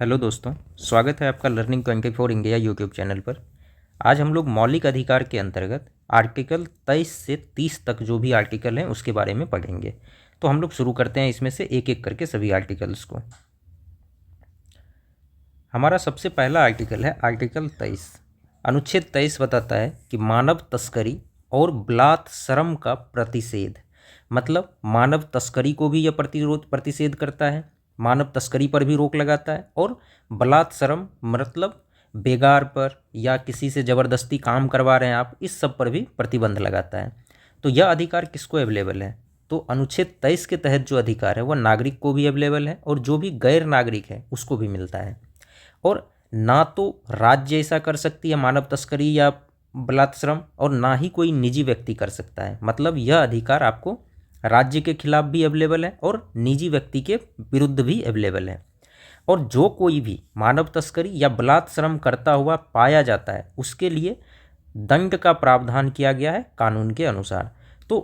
Hello दोस्तों, स्वागत है आपका लर्निंग 24 इंडिया यूट्यूब चैनल पर। आज हम लोग मौलिक अधिकार के अंतर्गत आर्टिकल 23 से 30 तक जो भी आर्टिकल हैं उसके बारे में पढ़ेंगे। तो हम लोग शुरू करते हैं इसमें से एक एक करके सभी आर्टिकल्स को। हमारा सबसे पहला आर्टिकल है आर्टिकल 23। अनुच्छेद 23 बताता है कि मानव तस्करी और बलात्संग का प्रतिषेध, मतलब मानव तस्करी को भी यह प्रतिषेध करता है, मानव तस्करी पर भी रोक लगाता है, और बलात्संग मतलब बेगार पर या किसी से ज़बरदस्ती काम करवा रहे हैं आप, इस सब पर भी प्रतिबंध लगाता है। तो यह अधिकार किसको अवेलेबल है? तो अनुच्छेद 23 के तहत जो अधिकार है वह नागरिक को भी अवेलेबल है और जो भी गैर नागरिक है उसको भी मिलता है। और ना तो राज्य ऐसा कर सकती है मानव तस्करी या बलात्संग, और ना ही कोई निजी व्यक्ति कर सकता है। मतलब यह अधिकार आपको राज्य के खिलाफ भी अवेलेबल है और निजी व्यक्ति के विरुद्ध भी अवेलेबल है। और जो कोई भी मानव तस्करी या बलात्संग करता हुआ पाया जाता है उसके लिए दंड का प्रावधान किया गया है कानून के अनुसार। तो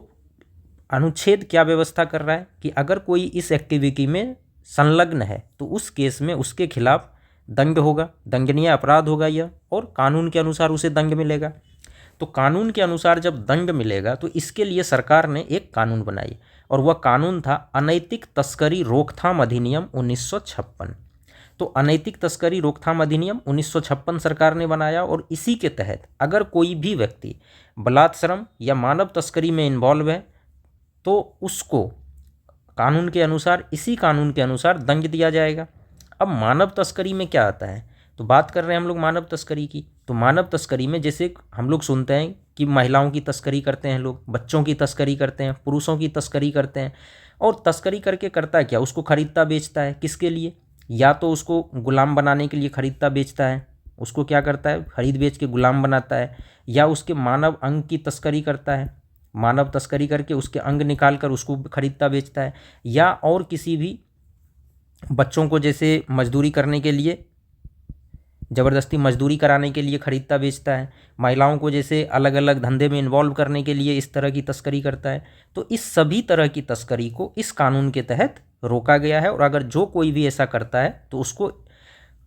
अनुच्छेद क्या व्यवस्था कर रहा है कि अगर कोई इस एक्टिविटी में संलग्न है तो उस केस में उसके खिलाफ दंड होगा, दंडनीय अपराध होगा यह, और कानून के अनुसार उसे दंड मिलेगा। तो कानून के अनुसार जब दंड मिलेगा तो इसके लिए सरकार ने एक कानून बनाई, और वह कानून था अनैतिक तस्करी रोकथाम अधिनियम 1956। तो अनैतिक तस्करी रोकथाम अधिनियम 1956 सरकार ने बनाया, और इसी के तहत अगर कोई भी व्यक्ति बलात्संग या मानव तस्करी में इन्वॉल्व है तो उसको कानून के अनुसार, इसी कानून के अनुसार दंड दिया जाएगा। अब मानव तस्करी में क्या आता है, तो बात कर रहे हैं हम लोग मानव तस्करी की। तो मानव तस्करी में जैसे हम लोग सुनते हैं कि महिलाओं की तस्करी करते हैं लोग, बच्चों की तस्करी करते हैं, पुरुषों की तस्करी करते हैं। और तस्करी करके करता क्या, उसको खरीदता बेचता है। किसके लिए? या तो उसको गुलाम बनाने के लिए खरीदता बेचता है, उसको क्या करता है, खरीद बेच के गुलाम बनाता है। या उसके मानव अंग की तस्करी करता है, मानव तस्करी करके उसके अंग निकाल कर उसको खरीदता बेचता है। या और किसी भी बच्चों को जैसे मजदूरी करने के लिए, ज़बरदस्ती मजदूरी कराने के लिए खरीदता बेचता है। महिलाओं को जैसे अलग अलग धंधे में इन्वॉल्व करने के लिए इस तरह की तस्करी करता है। तो इस सभी तरह की तस्करी को इस कानून के तहत रोका गया है, और अगर जो कोई भी ऐसा करता है तो उसको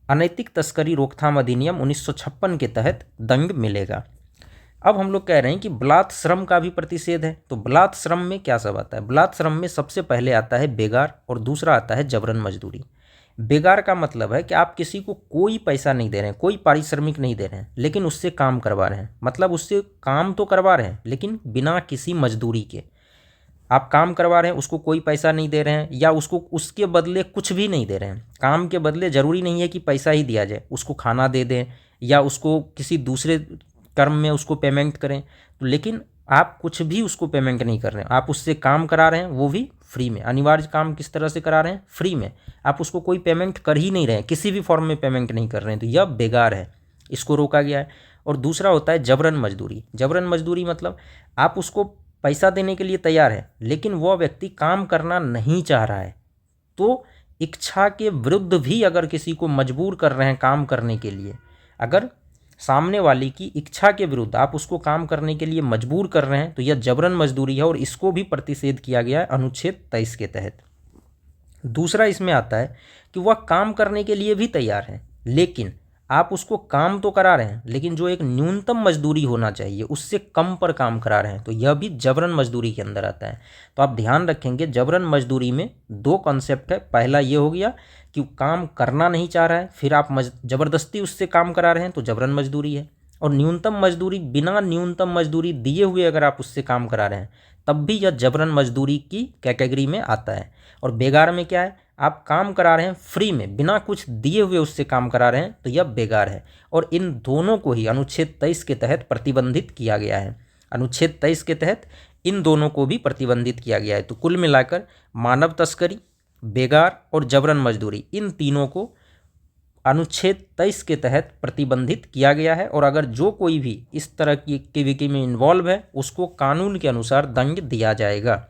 अनैतिक तस्करी रोकथाम अधिनियम 1956 के तहत दंड मिलेगा। अब हम लोग कह रहे हैं कि बलात्संग का भी प्रतिषेध है। तो बलात्संग में क्या सब आता है? बलात्संग में सबसे पहले आता है बेगार, और दूसरा आता है जबरन मजदूरी। बेगार का मतलब है कि आप किसी को कोई पैसा नहीं दे रहे हैं, कोई पारिश्रमिक नहीं दे रहे हैं, लेकिन उससे काम करवा रहे हैं। मतलब उससे काम तो करवा रहे हैं लेकिन बिना किसी मजदूरी के आप काम करवा रहे हैं, उसको कोई पैसा नहीं दे रहे हैं, या उसको उसके बदले कुछ भी नहीं दे रहे हैं। काम के बदले ज़रूरी नहीं है कि पैसा ही दिया जाए, उसको खाना दे दें या उसको किसी दूसरे कर्म में उसको पेमेंट करें। तो लेकिन आप कुछ भी उसको पेमेंट नहीं कर रहे हैं, आप उससे काम करा रहे हैं, वो भी फ्री में। अनिवार्य काम किस तरह से करा रहे हैं? फ्री में। आप उसको कोई पेमेंट कर ही नहीं रहे हैं, किसी भी फॉर्म में पेमेंट नहीं कर रहे हैं, तो यह बेगार है, इसको रोका गया है। और दूसरा होता है जबरन मजदूरी। जबरन मजदूरी मतलब आप उसको पैसा देने के लिए तैयार है लेकिन वह व्यक्ति काम करना नहीं चाह रहा है, तो इच्छा के विरुद्ध भी अगर किसी को मजबूर कर रहे हैं काम करने के लिए, अगर सामने वाले की इच्छा के विरुद्ध आप उसको काम करने के लिए मजबूर कर रहे हैं, तो यह जबरन मजदूरी है, और इसको भी प्रतिषेध किया गया है अनुच्छेद 23 के तहत। दूसरा इसमें आता है कि वह काम करने के लिए भी तैयार है लेकिन आप उसको काम तो करा रहे हैं लेकिन जो एक न्यूनतम मजदूरी होना चाहिए उससे कम पर काम करा रहे हैं, तो यह भी जबरन मजदूरी के अंदर आता है। तो आप ध्यान रखेंगे जबरन मजदूरी में दो कॉन्सेप्ट है। पहला ये हो गया कि काम करना नहीं चाह रहा है, फिर आप ज़बरदस्ती उससे काम करा रहे हैं, तो जबरन मजदूरी है। और न्यूनतम मजदूरी, बिना न्यूनतम मजदूरी दिए हुए अगर आप उससे काम करा रहे हैं तब भी यह जबरन मजदूरी की कैटेगरी में आता है। और बेगार में क्या है, आप काम करा रहे हैं फ्री में, बिना कुछ दिए हुए उससे काम करा रहे हैं, तो यह बेगार है। और इन दोनों को ही अनुच्छेद 23 के तहत प्रतिबंधित किया गया है। अनुच्छेद 23 के तहत इन दोनों को भी प्रतिबंधित किया गया है। तो कुल मिलाकर मानव तस्करी, बेगार और जबरन मजदूरी, इन तीनों को अनुच्छेद 23 के तहत प्रतिबंधित किया गया है। और अगर जो कोई भी इस तरह की एक्टिविटी में इन्वॉल्व है उसको कानून के अनुसार दंड दिया जाएगा।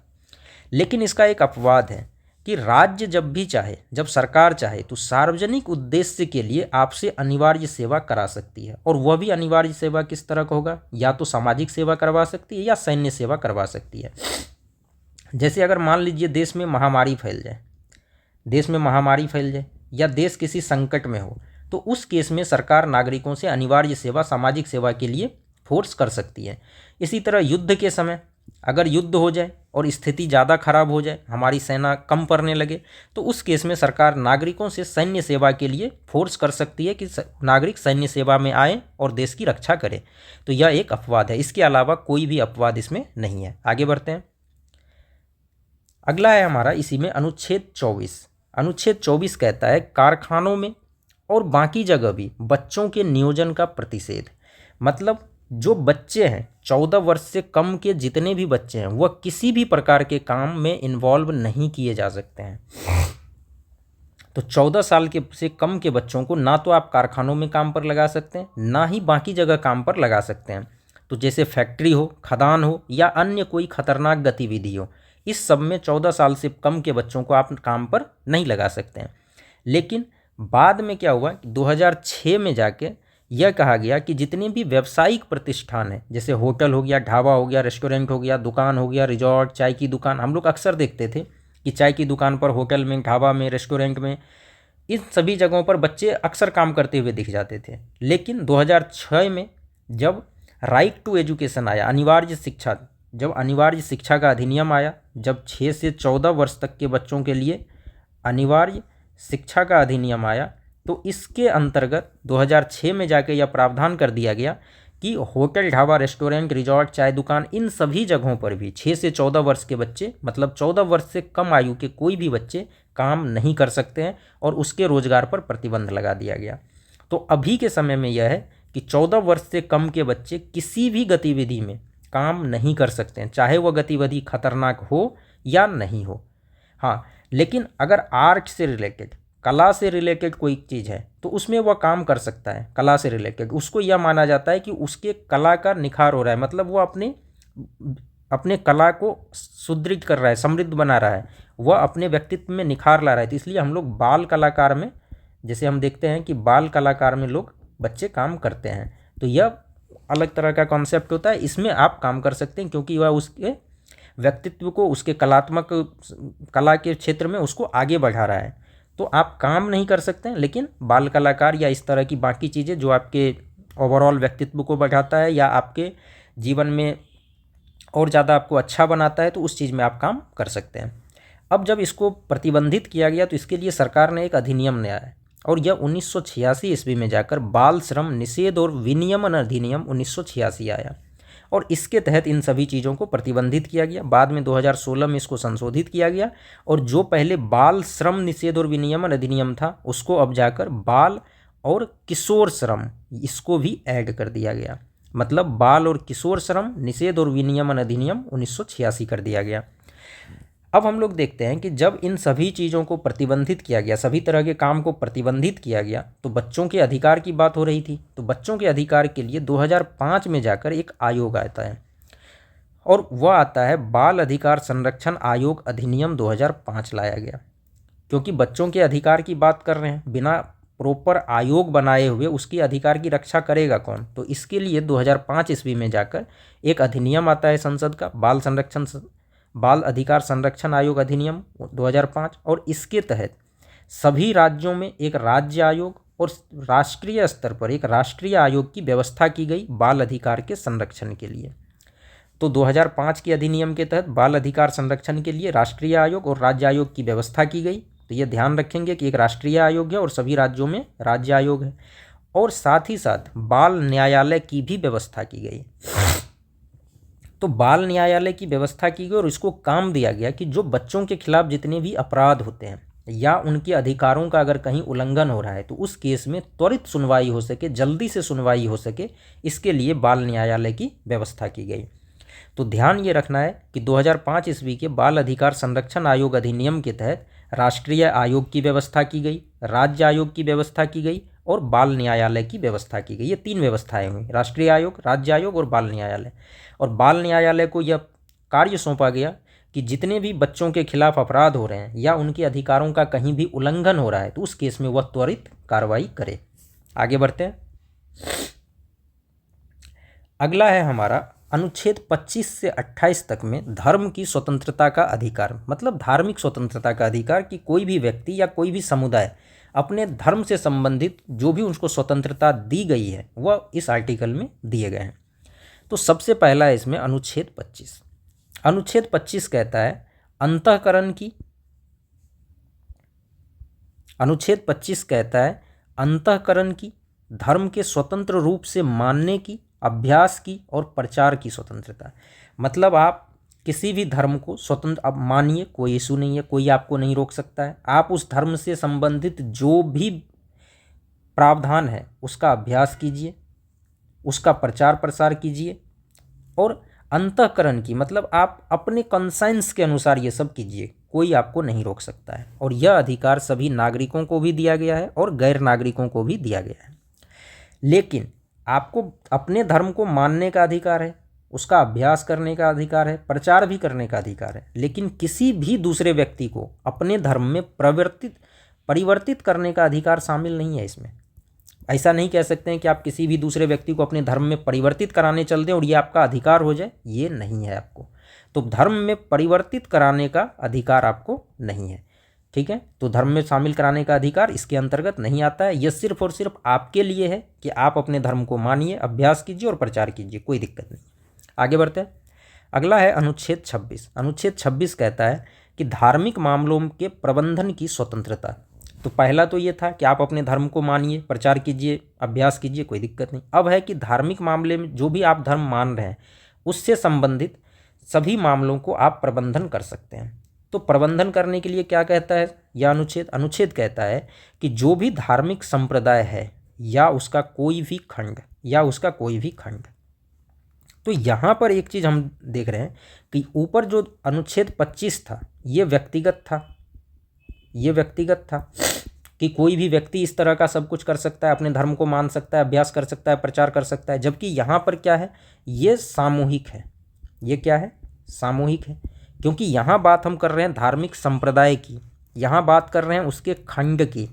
लेकिन इसका एक अपवाद है कि राज्य जब भी चाहे, जब सरकार चाहे, तो सार्वजनिक उद्देश्य के लिए आपसे अनिवार्य सेवा करा सकती है। और वह भी अनिवार्य सेवा किस तरह का होगा? या तो सामाजिक सेवा करवा सकती है या सैन्य सेवा करवा सकती है। जैसे अगर मान लीजिए देश में महामारी फैल जाए, देश में महामारी फैल जाए या देश किसी संकट में हो, तो उस केस में सरकार नागरिकों से अनिवार्य सेवा, सामाजिक सेवा के लिए फोर्स कर सकती है। इसी तरह युद्ध के समय अगर युद्ध हो जाए और स्थिति ज़्यादा खराब हो जाए, हमारी सेना कम पड़ने लगे, तो उस केस में सरकार नागरिकों से सैन्य सेवा के लिए फोर्स कर सकती है कि नागरिक सैन्य सेवा में आए और देश की रक्षा करें। तो यह एक अपवाद है, इसके अलावा कोई भी अपवाद इसमें नहीं है। आगे बढ़ते हैं। अगला है हमारा इसी में अनुच्छेद 24। अनुच्छेद 24 कहता है कारखानों में और बाकी जगह भी बच्चों के नियोजन का प्रतिषेध। मतलब जो बच्चे हैं 14 वर्ष से कम के जितने भी बच्चे हैं वह किसी भी प्रकार के काम में इन्वॉल्व नहीं किए जा सकते हैं। तो 14 साल के से कम के बच्चों को ना तो आप कारखानों में काम पर लगा सकते हैं, ना ही बाकी जगह काम पर लगा सकते हैं। तो जैसे फैक्ट्री हो, खदान हो या अन्य कोई खतरनाक गतिविधि हो, इस सब में 14 साल से कम के बच्चों को आप काम पर नहीं लगा सकते हैं। लेकिन बाद में क्या हुआ, 2006 में जाके यह कहा गया कि जितने भी व्यावसायिक प्रतिष्ठान हैं, जैसे होटल हो गया, ढाबा हो गया, रेस्टोरेंट हो गया, दुकान हो गया, रिजॉर्ट, चाय की दुकान, हम लोग अक्सर देखते थे कि चाय की दुकान पर, होटल में, ढाबा में, रेस्टोरेंट में, इन सभी जगहों पर बच्चे अक्सर काम करते हुए दिख जाते थे। लेकिन 2006 में जब राइट टू एजुकेशन आया, अनिवार्य शिक्षा, जब अनिवार्य शिक्षा का अधिनियम आया, जब 6 से 14 वर्ष तक के बच्चों के लिए अनिवार्य शिक्षा का अधिनियम आया, तो इसके अंतर्गत 2006 में जाके यह प्रावधान कर दिया गया कि होटल, ढाबा, रेस्टोरेंट, रिजॉर्ट, चाय दुकान, इन सभी जगहों पर भी 6 से 14 वर्ष के बच्चे, मतलब 14 वर्ष से कम आयु के कोई भी बच्चे काम नहीं कर सकते हैं और उसके रोजगार पर प्रतिबंध लगा दिया गया। तो अभी के समय में यह है कि 14 वर्ष से कम के बच्चे किसी भी गतिविधि में काम नहीं कर सकते हैं, चाहे वह गतिविधि खतरनाक हो या नहीं हो। हाँ, लेकिन अगर आर्ट से रिलेटेड, कला से रिलेटेड कोई चीज़ है तो उसमें वह काम कर सकता है। कला से रिलेटेड उसको यह माना जाता है कि उसके कला का निखार हो रहा है, मतलब वो अपने कला को सुदृढ़ कर रहा है, समृद्ध बना रहा है, वह अपने व्यक्तित्व में निखार ला रहा है। तो इसलिए हम लोग बाल कलाकार में, जैसे हम देखते हैं कि बाल कलाकार में लोग, बच्चे काम करते हैं, तो यह अलग तरह का कॉन्सेप्ट होता है। इसमें आप काम कर सकते हैं क्योंकि वह उसके व्यक्तित्व को, उसके कलात्मक कला के क्षेत्र में उसको आगे बढ़ा रहा है। तो आप काम नहीं कर सकते हैं, लेकिन बाल कलाकार या इस तरह की बाकी चीज़ें जो आपके ओवरऑल व्यक्तित्व को बढ़ाता है या आपके जीवन में और ज़्यादा आपको अच्छा बनाता है, तो उस चीज़ में आप काम कर सकते हैं। अब जब इसको प्रतिबंधित किया गया तो इसके लिए सरकार ने एक अधिनियम लाया है और यह 1986 ईस्वी में जाकर बाल श्रम निषेध और विनियमन अधिनियम 1986 आया और इसके तहत इन सभी चीज़ों को प्रतिबंधित किया गया। बाद में 2016 में इसको संशोधित किया गया और जो पहले बाल श्रम निषेध और विनियमन अधिनियम था उसको अब जाकर बाल और किशोर श्रम, इसको भी ऐड कर दिया गया। मतलब बाल और किशोर श्रम निषेध और विनियमन अधिनियम 1986 कर दिया गया। अब हम लोग देखते हैं कि जब इन सभी चीज़ों को प्रतिबंधित किया गया, सभी तरह के काम को प्रतिबंधित किया गया, तो बच्चों के अधिकार की बात हो रही थी। तो बच्चों के अधिकार के लिए 2005 में जाकर एक आयोग आता है और वह आता है बाल अधिकार संरक्षण आयोग अधिनियम 2005 लाया गया। क्योंकि बच्चों के अधिकार की बात कर रहे हैं, बिना प्रॉपर आयोग बनाए हुए उसके अधिकार की रक्षा करेगा कौन? तो इसके लिए 2005 ईस्वी में जाकर एक अधिनियम आता है संसद का, बाल अधिकार संरक्षण आयोग अधिनियम 2005, और इसके तहत सभी राज्यों में एक राज्य आयोग और राष्ट्रीय स्तर पर एक राष्ट्रीय आयोग की व्यवस्था की गई बाल अधिकार के संरक्षण के लिए। तो 2005 के अधिनियम के तहत बाल अधिकार संरक्षण के लिए राष्ट्रीय आयोग और राज्य आयोग की व्यवस्था की गई। तो ये ध्यान रखेंगे कि एक राष्ट्रीय आयोग है और सभी राज्यों में राज्य आयोग है, और साथ ही साथ बाल न्यायालय की भी व्यवस्था की गई। तो बाल न्यायालय की व्यवस्था की गई और इसको काम दिया गया कि जो बच्चों के खिलाफ जितने भी अपराध होते हैं या उनके अधिकारों का अगर कहीं उल्लंघन हो रहा है तो उस केस में त्वरित सुनवाई हो सके, जल्दी से सुनवाई हो सके, इसके लिए बाल न्यायालय की व्यवस्था की गई। तो ध्यान ये रखना है कि 2005 ईस्वी के बाल अधिकार संरक्षण आयोग अधिनियम के तहत राष्ट्रीय आयोग की व्यवस्था की गई, राज्य आयोग की व्यवस्था की गई और बाल न्यायालय की व्यवस्था की गई। ये 3 व्यवस्थाएं हुई, राष्ट्रीय आयोग, राज्य आयोग और बाल न्यायालय। और बाल न्यायालय को यह कार्य सौंपा गया कि जितने भी बच्चों के खिलाफ अपराध हो रहे हैं या उनके अधिकारों का कहीं भी उल्लंघन हो रहा है तो उस केस में वह त्वरित कार्रवाई करे। आगे बढ़ते हैं। अगला है हमारा अनुच्छेद 25 से 28 तक में धर्म की स्वतंत्रता का अधिकार, मतलब धार्मिक स्वतंत्रता का अधिकार, कि कोई भी व्यक्ति या कोई भी समुदाय अपने धर्म से संबंधित जो भी उनको स्वतंत्रता दी गई है वह इस आर्टिकल में दिए गए हैं। तो सबसे पहला है इसमें अनुच्छेद 25। अनुच्छेद 25 कहता है अंतःकरण की, अनुच्छेद 25 कहता है अंतःकरण की, धर्म के स्वतंत्र रूप से मानने की, अभ्यास की और प्रचार की स्वतंत्रता। मतलब आप किसी भी धर्म को स्वतंत्र अब मानिए, कोई इशू नहीं है, कोई आपको नहीं रोक सकता है। आप उस धर्म से संबंधित जो भी प्रावधान है उसका अभ्यास कीजिए, उसका प्रचार प्रसार कीजिए, और अंतःकरण की मतलब आप अपने कंसाइंस के अनुसार ये सब कीजिए, कोई आपको नहीं रोक सकता है। और यह अधिकार सभी नागरिकों को भी दिया गया है और गैर नागरिकों को भी दिया गया है। लेकिन आपको अपने धर्म को मानने का अधिकार है, उसका अभ्यास करने का अधिकार है, प्रचार भी करने का अधिकार है, लेकिन किसी भी दूसरे व्यक्ति को अपने धर्म में परिवर्तित करने का अधिकार शामिल नहीं है इसमें। ऐसा नहीं कह सकते हैं कि आप किसी भी दूसरे व्यक्ति को अपने धर्म में परिवर्तित कराने चल दें और ये आपका अधिकार हो जाए, ये नहीं है आपको। तो धर्म में परिवर्तित कराने का अधिकार आपको नहीं है, ठीक है। तो धर्म में शामिल कराने का अधिकार इसके अंतर्गत नहीं आता है। यह सिर्फ और सिर्फ आपके लिए है कि आप अपने धर्म को मानिए, अभ्यास कीजिए और प्रचार कीजिए, कोई दिक्कत नहीं। आगे बढ़ते हैं। अगला है अनुच्छेद 26। अनुच्छेद 26 कहता है कि धार्मिक मामलों के प्रबंधन की स्वतंत्रता। तो पहला तो ये था कि आप अपने धर्म को मानिए, प्रचार कीजिए, अभ्यास कीजिए, कोई दिक्कत नहीं। अब है कि धार्मिक मामले में जो भी आप धर्म मान रहे हैं उससे संबंधित सभी मामलों को आप प्रबंधन कर सकते हैं। तो प्रबंधन करने के लिए क्या कहता है यह अनुच्छेद कहता है कि जो भी धार्मिक संप्रदाय है या उसका कोई भी खंड, तो यहाँ पर एक चीज़ हम देख रहे हैं कि ऊपर जो अनुच्छेद 25 था ये व्यक्तिगत था कि कोई भी व्यक्ति इस तरह का सब कुछ कर सकता है, अपने धर्म को मान सकता है, अभ्यास कर सकता है, प्रचार कर सकता है। जबकि यहाँ पर क्या है, ये सामूहिक है। ये क्या है, सामूहिक है, क्योंकि यहाँ बात हम कर रहे हैं धार्मिक संप्रदाय की, यहाँ बात कर रहे हैं उसके खंड की।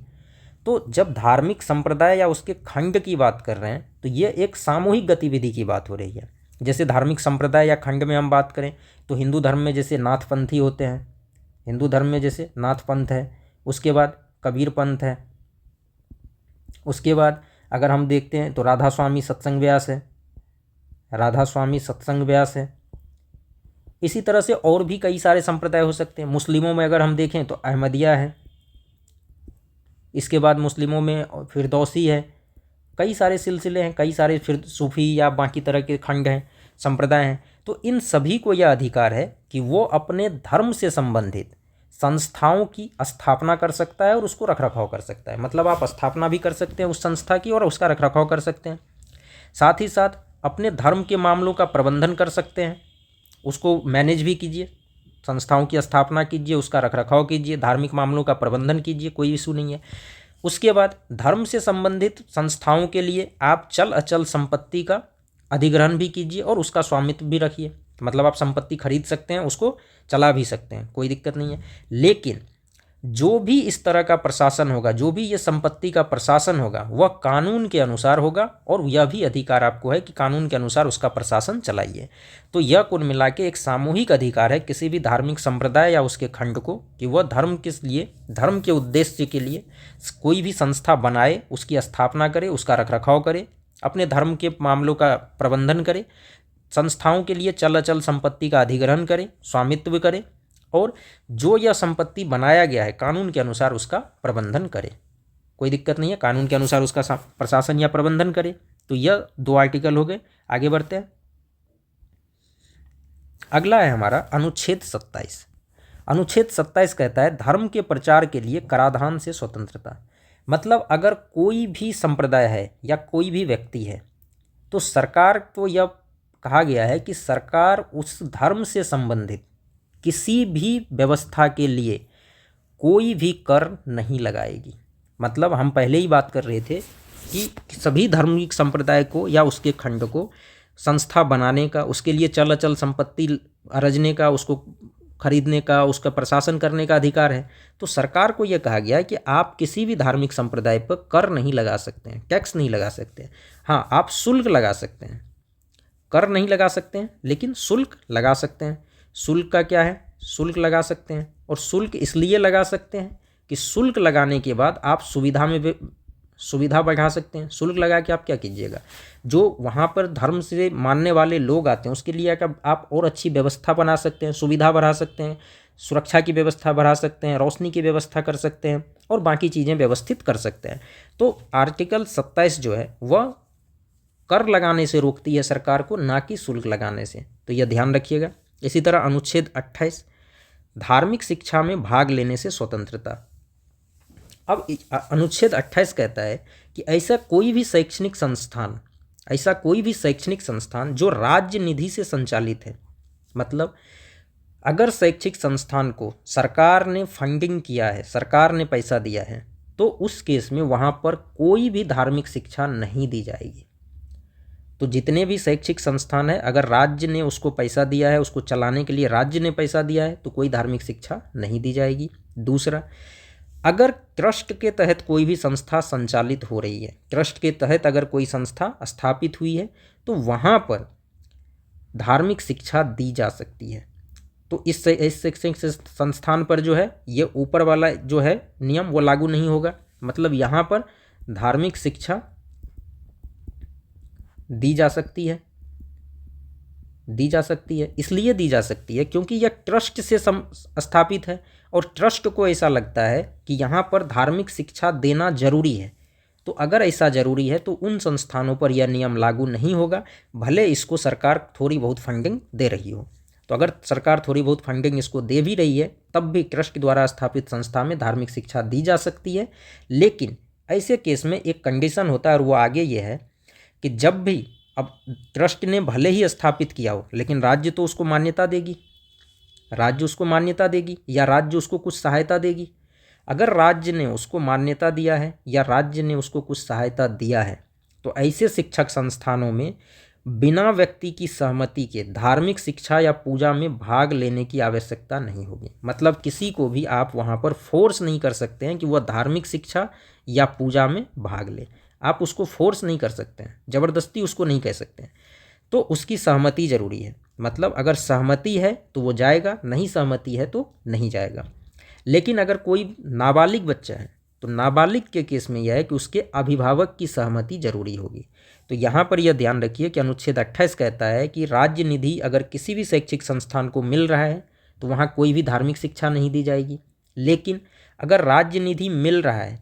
तो जब धार्मिक संप्रदाय या उसके खंड की बात कर रहे हैं तो ये एक सामूहिक गतिविधि की बात हो रही है। जैसे धार्मिक संप्रदाय या खंड में हम बात करें तो हिंदू धर्म में जैसे नाथपंथी होते हैं, हिंदू धर्म में जैसे नाथ पंथ है, उसके बाद कबीर पंथ है, उसके बाद अगर हम देखते हैं तो राधा स्वामी सत्संग व्यास है। इसी तरह से और भी कई सारे संप्रदाय हो सकते हैं। मुस्लिमों में अगर हम देखें तो अहमदिया है, इसके बाद मुस्लिमों में फिरदौसी है, कई सारे सिलसिले हैं, कई सारे फिर सूफी या बाकी तरह के खंड हैं, संप्रदाय हैं। तो इन सभी को यह अधिकार है कि वो अपने धर्म से संबंधित संस्थाओं की स्थापना कर सकता है और उसको रखरखाव कर सकता है। मतलब आप स्थापना भी कर सकते हैं उस संस्था की और उसका रखरखाव कर सकते हैं। साथ ही साथ अपने धर्म के मामलों का प्रबंधन कर सकते हैं, उसको मैनेज भी कीजिए, संस्थाओं की स्थापना कीजिए, उसका रखरखाव कीजिए, धार्मिक मामलों का प्रबंधन कीजिए, कोई इशू नहीं है। उसके बाद धर्म से संबंधित संस्थाओं के लिए आप चल अचल संपत्ति का अधिग्रहण भी कीजिए और उसका स्वामित्व भी रखिए। मतलब आप संपत्ति खरीद सकते हैं, उसको चला भी सकते हैं, कोई दिक्कत नहीं है। लेकिन जो भी इस तरह का प्रशासन होगा, जो भी ये संपत्ति का प्रशासन होगा, वह कानून के अनुसार होगा और यह भी अधिकार आपको है कि कानून के अनुसार उसका प्रशासन चलाइए। तो यह कुल मिला के एक सामूहिक अधिकार है किसी भी धार्मिक संप्रदाय या उसके खंड को कि वह धर्म के उद्देश्य के लिए कोई भी संस्था बनाए, उसकी स्थापना करे, उसका रखरखाव करे, अपने धर्म के मामलों का प्रबंधन करे, संस्थाओं के लिए चल अचल संपत्ति का अधिग्रहण करे, स्वामित्व करे, और जो यह संपत्ति बनाया गया है कानून के अनुसार उसका प्रबंधन करे। कोई दिक्कत नहीं है, कानून के अनुसार उसका प्रशासन या प्रबंधन करे। तो यह 2 आर्टिकल हो गए। आगे बढ़ते हैं। अगला है हमारा अनुच्छेद 27। अनुच्छेद 27 कहता है धर्म के प्रचार के लिए कराधान से स्वतंत्रता। मतलब अगर कोई भी संप्रदाय है या कोई भी व्यक्ति है तो सरकार को यह कहा गया है कि सरकार उस धर्म से संबंधित किसी भी व्यवस्था के लिए कोई भी कर नहीं लगाएगी। मतलब हम पहले ही बात कर रहे थे कि सभी धार्मिक संप्रदाय को या उसके खंड को संस्था बनाने का, उसके लिए चल अचल संपत्ति अर्जने का, उसको खरीदने का, उसका प्रशासन करने का अधिकार है। तो सरकार को यह कहा गया है कि आप किसी भी धार्मिक संप्रदाय पर कर नहीं लगा सकते हैं, टैक्स नहीं लगा सकते हैं। हाँ, आप शुल्क लगा सकते हैं, कर नहीं लगा सकते हैं लेकिन शुल्क लगा सकते हैं। शुल्क का क्या है, शुल्क लगा सकते हैं, और शुल्क इसलिए लगा सकते हैं कि शुल्क लगाने के बाद आप सुविधा बढ़ा सकते हैं। शुल्क लगा के आप क्या कीजिएगा, जो वहाँ पर धर्म से मानने वाले लोग आते हैं उसके लिए आप और अच्छी व्यवस्था बना सकते हैं, सुविधा बढ़ा सकते हैं, सुरक्षा की व्यवस्था बढ़ा सकते हैं, रोशनी की व्यवस्था कर सकते हैं और बाकी चीज़ें व्यवस्थित कर सकते हैं। तो आर्टिकल 27 जो है वह कर लगाने से रोकती है सरकार को, ना कि शुल्क लगाने से, तो यह ध्यान रखिएगा। इसी तरह अनुच्छेद 28 धार्मिक शिक्षा में भाग लेने से स्वतंत्रता। अब अनुच्छेद 28 कहता है कि ऐसा कोई भी शैक्षणिक संस्थान जो राज्य निधि से संचालित है, मतलब अगर शैक्षिक संस्थान को सरकार ने फंडिंग किया है, सरकार ने पैसा दिया है, तो उस केस में वहाँ पर कोई भी धार्मिक शिक्षा नहीं दी जाएगी। तो जितने भी शैक्षिक संस्थान है, अगर राज्य ने उसको पैसा दिया है, उसको चलाने के लिए राज्य ने पैसा दिया है, तो कोई धार्मिक शिक्षा नहीं दी जाएगी। दूसरा, अगर ट्रस्ट के तहत कोई भी संस्था संचालित हो रही है, ट्रस्ट के तहत अगर कोई संस्था स्थापित हुई है, तो वहाँ पर धार्मिक शिक्षा दी जा सकती है। तो इस शैक्षणिक संस्थान पर जो है ये ऊपर वाला जो है नियम वो लागू नहीं होगा। मतलब यहाँ पर धार्मिक शिक्षा दी जा सकती है, इसलिए दी जा सकती है क्योंकि यह ट्रस्ट से स्थापित है और ट्रस्ट को ऐसा लगता है कि यहाँ पर धार्मिक शिक्षा देना जरूरी है। तो अगर ऐसा जरूरी है तो उन संस्थानों पर यह नियम लागू नहीं होगा, भले इसको सरकार थोड़ी बहुत फंडिंग दे रही हो। तो अगर सरकार थोड़ी बहुत फंडिंग इसको दे भी रही है, तब भी ट्रस्ट द्वारा स्थापित संस्था में धार्मिक शिक्षा दी जा सकती है। लेकिन ऐसे केस में एक कंडीशन होता है और वो आगे ये है कि जब भी, अब ट्रस्ट ने भले ही स्थापित किया हो, लेकिन राज्य तो उसको मान्यता देगी, या राज्य उसको कुछ सहायता देगी। अगर राज्य ने उसको मान्यता दिया है या राज्य ने उसको कुछ सहायता दिया है, तो ऐसे शिक्षक संस्थानों में बिना व्यक्ति की सहमति के धार्मिक शिक्षा या पूजा में भाग लेने की आवश्यकता नहीं होगी। मतलब किसी को भी आप वहाँ पर फोर्स नहीं कर सकते हैं कि वह धार्मिक शिक्षा या पूजा में भाग ले। आप उसको फोर्स नहीं कर सकते हैं, ज़बरदस्ती उसको नहीं कह सकते हैं। तो उसकी सहमति ज़रूरी है। मतलब अगर सहमति है तो वो जाएगा, नहीं सहमति है तो नहीं जाएगा। लेकिन अगर कोई नाबालिग बच्चा है तो नाबालिग के केस में यह है कि उसके अभिभावक की सहमति जरूरी होगी। तो यहाँ पर यह ध्यान रखिए कि अनुच्छेद 28 कहता है कि राज्य निधि अगर किसी भी शैक्षिक संस्थान को मिल रहा है तो वहाँ कोई भी धार्मिक शिक्षा नहीं दी जाएगी। लेकिन अगर राज्य निधि मिल रहा है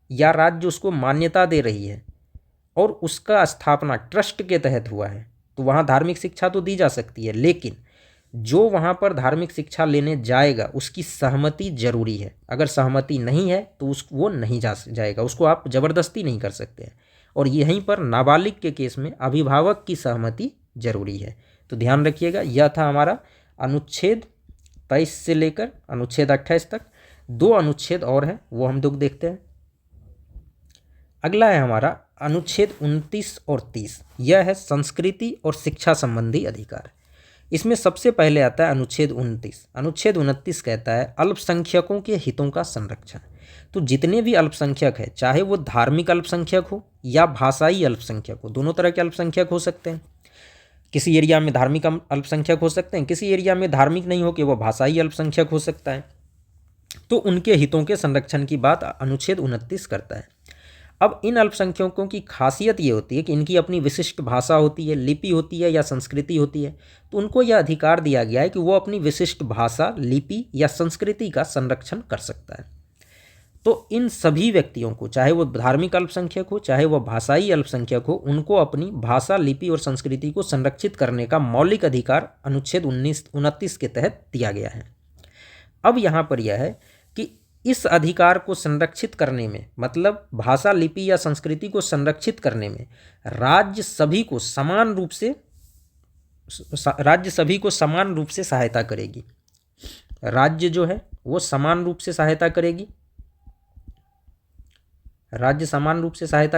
या राज्य उसको मान्यता दे रही है और उसका स्थापना ट्रस्ट के तहत हुआ है, तो वहाँ धार्मिक शिक्षा तो दी जा सकती है। लेकिन जो वहाँ पर धार्मिक शिक्षा लेने जाएगा उसकी सहमति जरूरी है। अगर सहमति नहीं है तो वो नहीं जाएगा, उसको आप ज़बरदस्ती नहीं कर सकते हैं। और यहीं पर नाबालिग के केस में अभिभावक की सहमति जरूरी है। तो ध्यान रखिएगा, यह था हमारा अनुच्छेद 23 से लेकर अनुच्छेद 28 तक। 2 अनुच्छेद और हैं, वो हम लोग देखते हैं। अगला है हमारा अनुच्छेद 29 और 30। यह है संस्कृति और शिक्षा संबंधी अधिकार। इसमें सबसे पहले आता है अनुच्छेद 29। अनुच्छेद 29 कहता है अल्पसंख्यकों के हितों का संरक्षण। तो जितने भी अल्पसंख्यक है, चाहे वो धार्मिक अल्पसंख्यक हो या भाषाई अल्पसंख्यक हो, दोनों तरह के अल्पसंख्यक हो सकते हैं। किसी एरिया में धार्मिक अल्पसंख्यक हो सकते हैं, किसी एरिया में धार्मिक नहीं हो कि वो भाषाई अल्पसंख्यक हो सकता है। तो उनके हितों के संरक्षण की बात अनुच्छेद 29 करता है। अब इन अल्पसंख्यकों की खासियत ये होती है कि इनकी अपनी विशिष्ट भाषा होती है, लिपि होती है या संस्कृति होती है। तो उनको यह अधिकार दिया गया है कि वो अपनी विशिष्ट भाषा, लिपि या संस्कृति का संरक्षण कर सकता है। तो इन सभी व्यक्तियों को, चाहे वो धार्मिक अल्पसंख्यक हो, चाहे वो भाषाई अल्पसंख्यक हो, उनको अपनी भाषा, लिपि और संस्कृति को संरक्षित करने का मौलिक अधिकार अनुच्छेद 29 के तहत दिया गया है। अब यहाँ पर यह है कि इस अधिकार को संरक्षित करने में, मतलब भाषा, लिपि या संस्कृति को संरक्षित करने में राज्य सभी को समान रूप से सहायता करेगी। राज्य जो है वो समान रूप से सहायता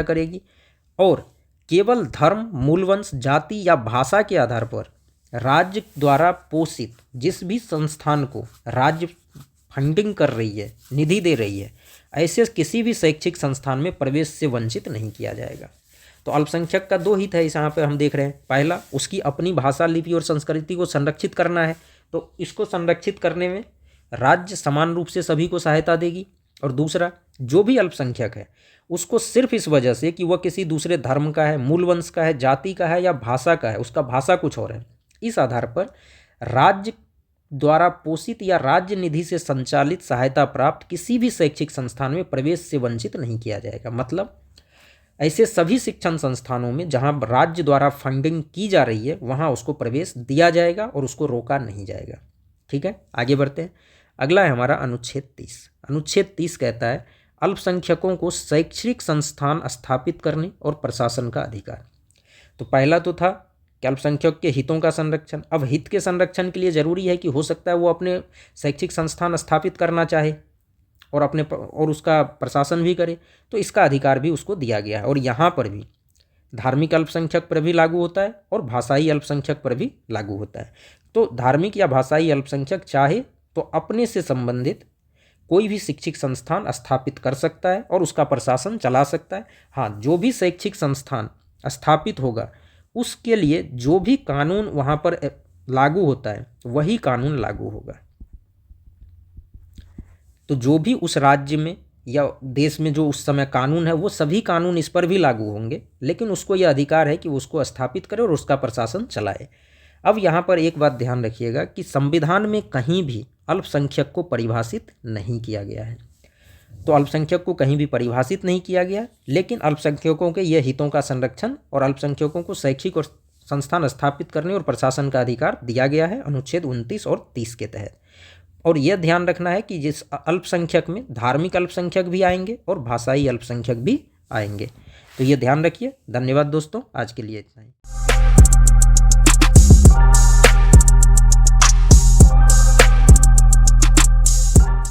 करेगी, और केवल धर्म, मूलवंश, जाति या भाषा के आधार पर राज्य द्वारा पोषित जिस भी संस्थान को राज्य फंडिंग कर रही है, निधि दे रही है, ऐसे किसी भी शैक्षिक संस्थान में प्रवेश से वंचित नहीं किया जाएगा। तो अल्पसंख्यक का 2 हित है इस यहाँ पे हम देख रहे हैं। पहला, उसकी अपनी भाषा, लिपि और संस्कृति को संरक्षित करना है। तो इसको संरक्षित करने में राज्य समान रूप से सभी को सहायता देगी। और दूसरा, जो भी अल्पसंख्यक है उसको सिर्फ इस वजह से कि वह किसी दूसरे धर्म का है, मूल वंश का है, जाति का है या भाषा का है, उसका भाषा कुछ और है, इस आधार पर राज्य द्वारा पोषित या राज्य निधि से संचालित सहायता प्राप्त किसी भी शैक्षिक संस्थान में प्रवेश से वंचित नहीं किया जाएगा। मतलब ऐसे सभी शिक्षण संस्थानों में जहां राज्य द्वारा फंडिंग की जा रही है वहां उसको प्रवेश दिया जाएगा और उसको रोका नहीं जाएगा। ठीक है, आगे बढ़ते हैं। अगला है हमारा अनुच्छेद 30। अनुच्छेद 30 कहता है अल्पसंख्यकों को शैक्षणिक संस्थान स्थापित करने और प्रशासन का अधिकार। तो पहला तो था कि अल्पसंख्यक के हितों का संरक्षण। अब हित के संरक्षण के लिए ज़रूरी है कि हो सकता है वो अपने शैक्षिक संस्थान स्थापित करना चाहे और उसका प्रशासन भी करे, तो इसका अधिकार भी उसको दिया गया है। और यहाँ पर भी धार्मिक अल्पसंख्यक पर भी लागू होता है और भाषाई अल्पसंख्यक पर भी लागू होता है। तो धार्मिक या भाषाई अल्पसंख्यक चाहे तो अपने से संबंधित कोई भी शैक्षिक संस्थान स्थापित कर सकता है और उसका प्रशासन चला सकता है। हाँ, जो भी शैक्षिक संस्थान स्थापित होगा उसके लिए जो भी कानून वहाँ पर लागू होता है वही कानून लागू होगा। तो जो भी उस राज्य में या देश में जो उस समय कानून है वो सभी कानून इस पर भी लागू होंगे, लेकिन उसको यह अधिकार है कि उसको स्थापित करे और उसका प्रशासन चलाए। अब यहाँ पर एक बात ध्यान रखिएगा कि संविधान में कहीं भी अल्पसंख्यक को परिभाषित नहीं किया गया है। तो अल्पसंख्यक को कहीं भी परिभाषित नहीं किया गया, लेकिन अल्पसंख्यकों के ये हितों का संरक्षण और अल्पसंख्यकों को शैक्षिक और संस्थान स्थापित करने और प्रशासन का अधिकार दिया गया है अनुच्छेद 29 और 30 के तहत। और यह ध्यान रखना है कि जिस अल्पसंख्यक में धार्मिक अल्पसंख्यक भी आएंगे और भाषाई अल्पसंख्यक भी आएंगे। तो ये ध्यान रखिए। धन्यवाद दोस्तों, आज के लिए इतना ही।